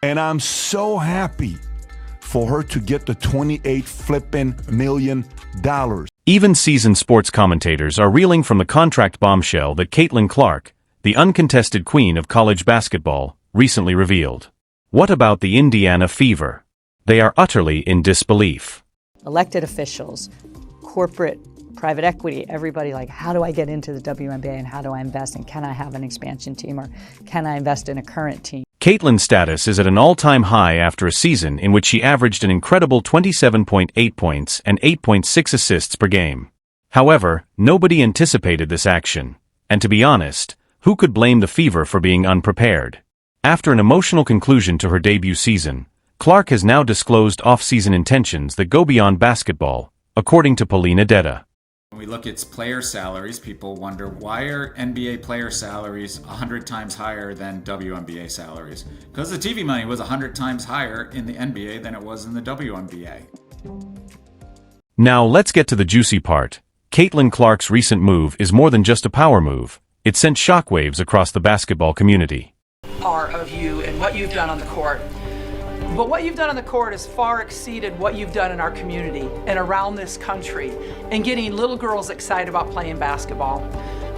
And I'm so happy for her to get the $28 flipping million. Even seasoned sports commentators are reeling from the contract bombshell that Caitlin Clark, the uncontested queen of college basketball, recently revealed. What about the Indiana Fever? They are utterly in disbelief. Elected officials, corporate, private equity, everybody like, how do I get into the WNBA and how do I invest and can I have an expansion team or can I invest in a current team? Caitlin's status is at an all-time high after a season in which she averaged an incredible 27.8 points and 8.6 assists per game. However, nobody anticipated this action, and to be honest, who could blame the Fever for being unprepared? After an emotional conclusion to her debut season, Clark has now disclosed off-season intentions that go beyond basketball, according to Paulina Detta. When we look at player salaries, people wonder, why are NBA player salaries 100 times higher than WNBA salaries? Because the TV money was 100 times higher in the NBA than it was in the WNBA. Now let's get to the juicy part. Caitlin Clark's recent move is more than just a power move. It sent shockwaves across the basketball community. Of you and what you've done on the court. But what you've done on the court has far exceeded what you've done in our community and around this country and getting little girls excited about playing basketball.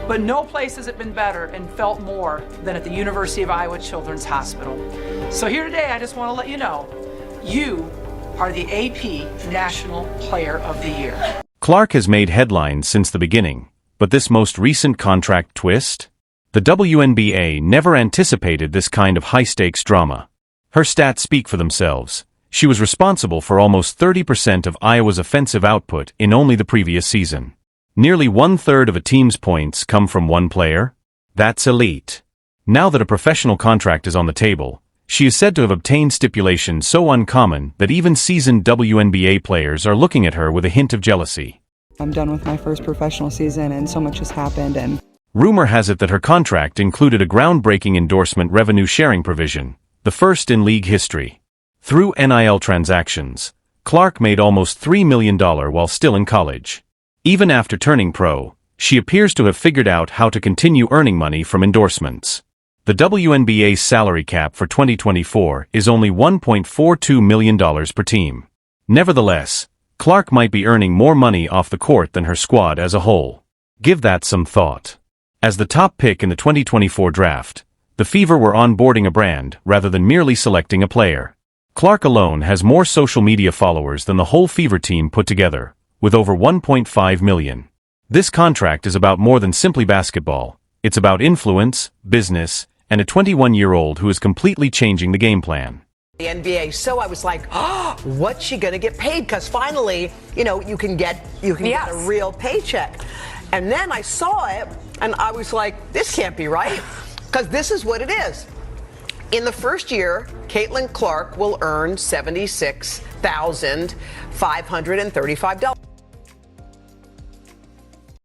But no place has it been better and felt more than at the University of Iowa Children's Hospital. So here today, I just want to let you know, you are the AP National Player of the Year. Clark has made headlines since the beginning, but this most recent contract twist? The WNBA never anticipated this kind of high-stakes drama. Her stats speak for themselves. She was responsible for almost 30% of Iowa's offensive output in only the previous season. Nearly one-third of a team's points come from one player? That's elite. Now that a professional contract is on the table, she is said to have obtained stipulations so uncommon that even seasoned WNBA players are looking at her with a hint of jealousy. I'm done with my first professional season and so much has happened and... Rumor has it that her contract included a groundbreaking endorsement revenue sharing provision, the first in league history. Through NIL transactions, Clark made almost $3 million while still in college. Even after turning pro, she appears to have figured out how to continue earning money from endorsements. The WNBA's salary cap for 2024 is only $1.42 million per team. Nevertheless, Clark might be earning more money off the court than her squad as a whole. Give that some thought. As the top pick in the 2024 draft, the Fever were onboarding a brand rather than merely selecting a player. Clark alone has more social media followers than the whole Fever team put together, with over 1.5 million. This contract is about more than simply basketball. It's about influence, business, and a 21-year-old who is completely changing the game plan. The NBA, so I was like, oh, what's she gonna get paid? Because finally, you can get a real paycheck. And then I saw it, and I was like, this can't be right. Because this is what it is. In the first year, Caitlin Clark will earn $76,535.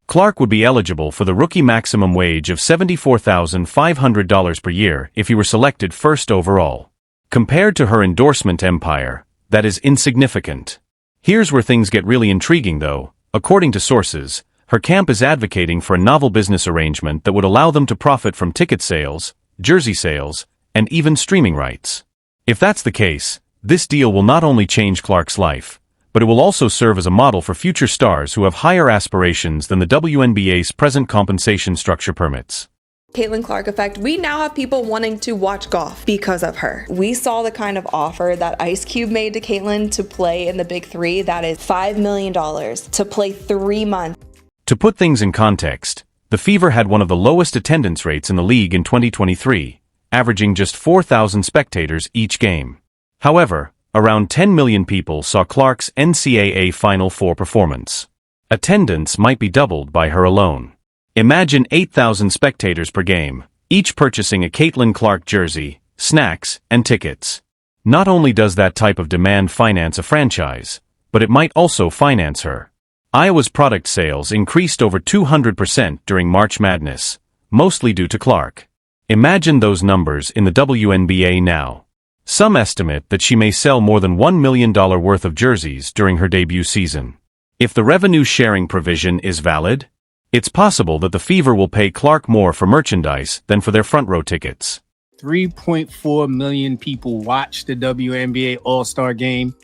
Clark would be eligible for the rookie maximum wage of $74,500 per year if he were selected first overall. Compared to her endorsement empire, that is insignificant. Here's where things get really intriguing though. According to sources, her camp is advocating for a novel business arrangement that would allow them to profit from ticket sales, jersey sales, and even streaming rights. If that's the case, this deal will not only change Clark's life, but it will also serve as a model for future stars who have higher aspirations than the WNBA's present compensation structure permits. Caitlin Clark effect, we now have people wanting to watch golf because of her. We saw the kind of offer that Ice Cube made to Caitlin to play in the Big Three, that is $5 million to play 3 months. To put things in context, the Fever had one of the lowest attendance rates in the league in 2023, averaging just 4,000 spectators each game. However, around 10 million people saw Clark's NCAA Final Four performance. Attendance might be doubled by her alone. Imagine 8,000 spectators per game, each purchasing a Caitlin Clark jersey, snacks, and tickets. Not only does that type of demand finance a franchise, but it might also finance her. Iowa's product sales increased over 200% during March Madness, mostly due to Clark. Imagine those numbers in the WNBA now. Some estimate that she may sell more than $1 million worth of jerseys during her debut season. If the revenue sharing provision is valid, it's possible that the Fever will pay Clark more for merchandise than for their front row tickets. 3.4 million people watched the WNBA All-Star Game.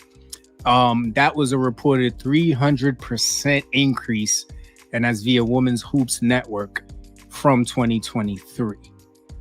That was a reported 300% increase, and that's via Women's Hoops Network from 2023.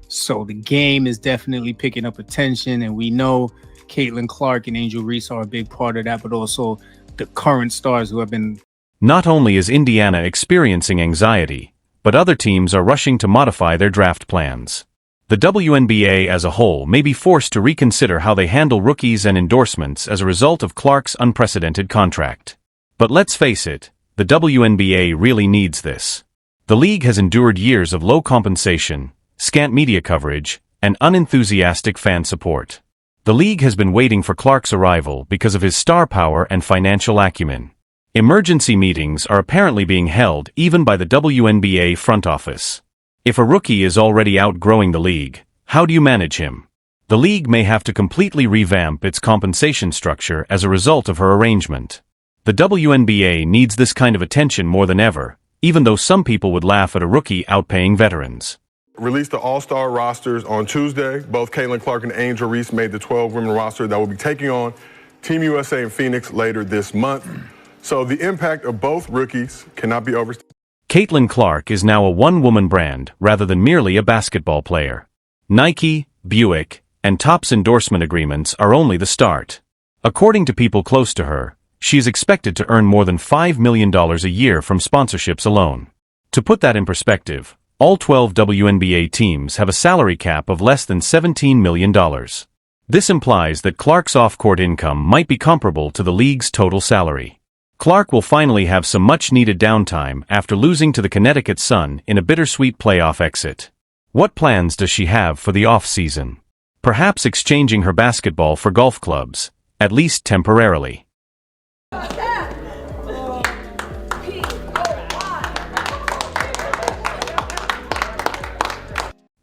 So the game is definitely picking up attention, and we know Caitlin Clark and Angel Reese are a big part of that, but also the current stars who have been... Not only is Indiana experiencing anxiety, but other teams are rushing to modify their draft plans. The WNBA as a whole may be forced to reconsider how they handle rookies and endorsements as a result of Clark's unprecedented contract. But let's face it, the WNBA really needs this. The league has endured years of low compensation, scant media coverage, and unenthusiastic fan support. The league has been waiting for Clark's arrival because of his star power and financial acumen. Emergency meetings are apparently being held even by the WNBA front office. If a rookie is already outgrowing the league, how do you manage him? The league may have to completely revamp its compensation structure as a result of her arrangement. The WNBA needs this kind of attention more than ever, even though some people would laugh at a rookie outpaying veterans. Released the All-Star rosters on Tuesday. Both Caitlin Clark and Angel Reese made the 12-women roster that will be taking on Team USA in Phoenix later this month. So the impact of both rookies cannot be overstated. Caitlin Clark is now a one-woman brand rather than merely a basketball player. Nike, Buick, and Topps endorsement agreements are only the start. According to people close to her, she is expected to earn more than $5 million a year from sponsorships alone. To put that in perspective, all 12 WNBA teams have a salary cap of less than $17 million. This implies that Clark's off-court income might be comparable to the league's total salary. Clark will finally have some much-needed downtime after losing to the Connecticut Sun in a bittersweet playoff exit. What plans does she have for the off-season? Perhaps exchanging her basketball for golf clubs, at least temporarily.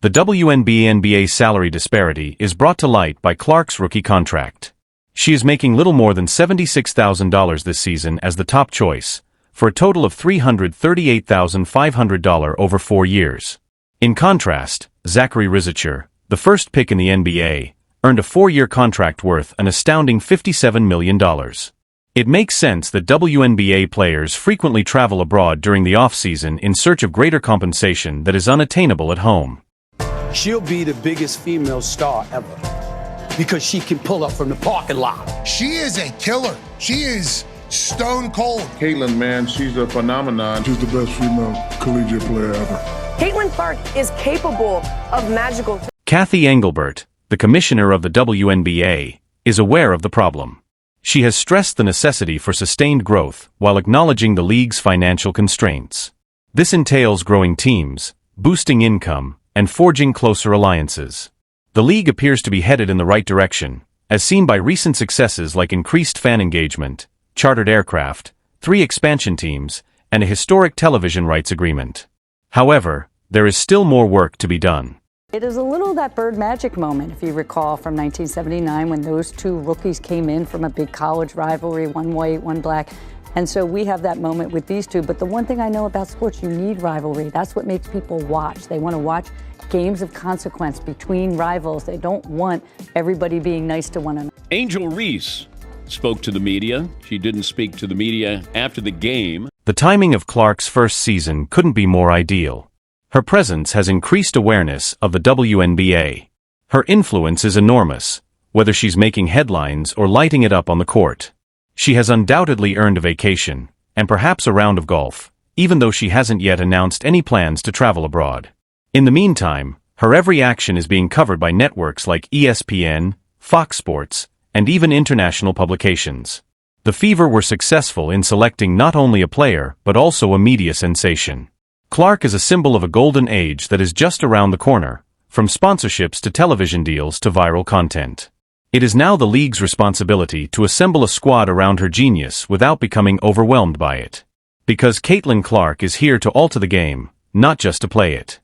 The WNBA salary disparity is brought to light by Clark's rookie contract. She is making little more than $76,000 this season as the top choice, for a total of $338,500 over 4 years. In contrast, Zachary Rizicher, the first pick in the NBA, earned a 4-year contract worth an astounding $57 million. It makes sense that WNBA players frequently travel abroad during the off-season in search of greater compensation that is unattainable at home. She'll be the biggest female star ever because she can pull up from the parking lot. She is a killer. She is stone cold. Caitlin, man, she's a phenomenon. She's the best female collegiate player ever. Caitlin Clark is capable of magical. Kathy Engelbert, the commissioner of the WNBA, is aware of the problem. She has stressed the necessity for sustained growth while acknowledging the league's financial constraints. This entails growing teams, boosting income, and forging closer alliances. The league appears to be headed in the right direction, as seen by recent successes like increased fan engagement, chartered aircraft, 3 expansion teams, and a historic television rights agreement. However, there is still more work to be done. It is a little that Bird Magic moment, if you recall, from 1979 when those 2 rookies came in from a big college rivalry, one white, one black. And so we have that moment with these 2. But the one thing I know about sports, you need rivalry. That's what makes people watch. They want to watch games of consequence between rivals. They don't want everybody being nice to one another. Angel Reese spoke to the media. She didn't speak to the media after the game. The timing of Clark's first season couldn't be more ideal. Her presence has increased awareness of the WNBA. Her influence is enormous, whether she's making headlines or lighting it up on the court. She has undoubtedly earned a vacation, and perhaps a round of golf, even though she hasn't yet announced any plans to travel abroad. In the meantime, her every action is being covered by networks like ESPN, Fox Sports, and even international publications. The Fever were successful in selecting not only a player but also a media sensation. Clark is a symbol of a golden age that is just around the corner, from sponsorships to television deals to viral content. It is now the league's responsibility to assemble a squad around her genius without becoming overwhelmed by it. Because Caitlin Clark is here to alter the game, not just to play it.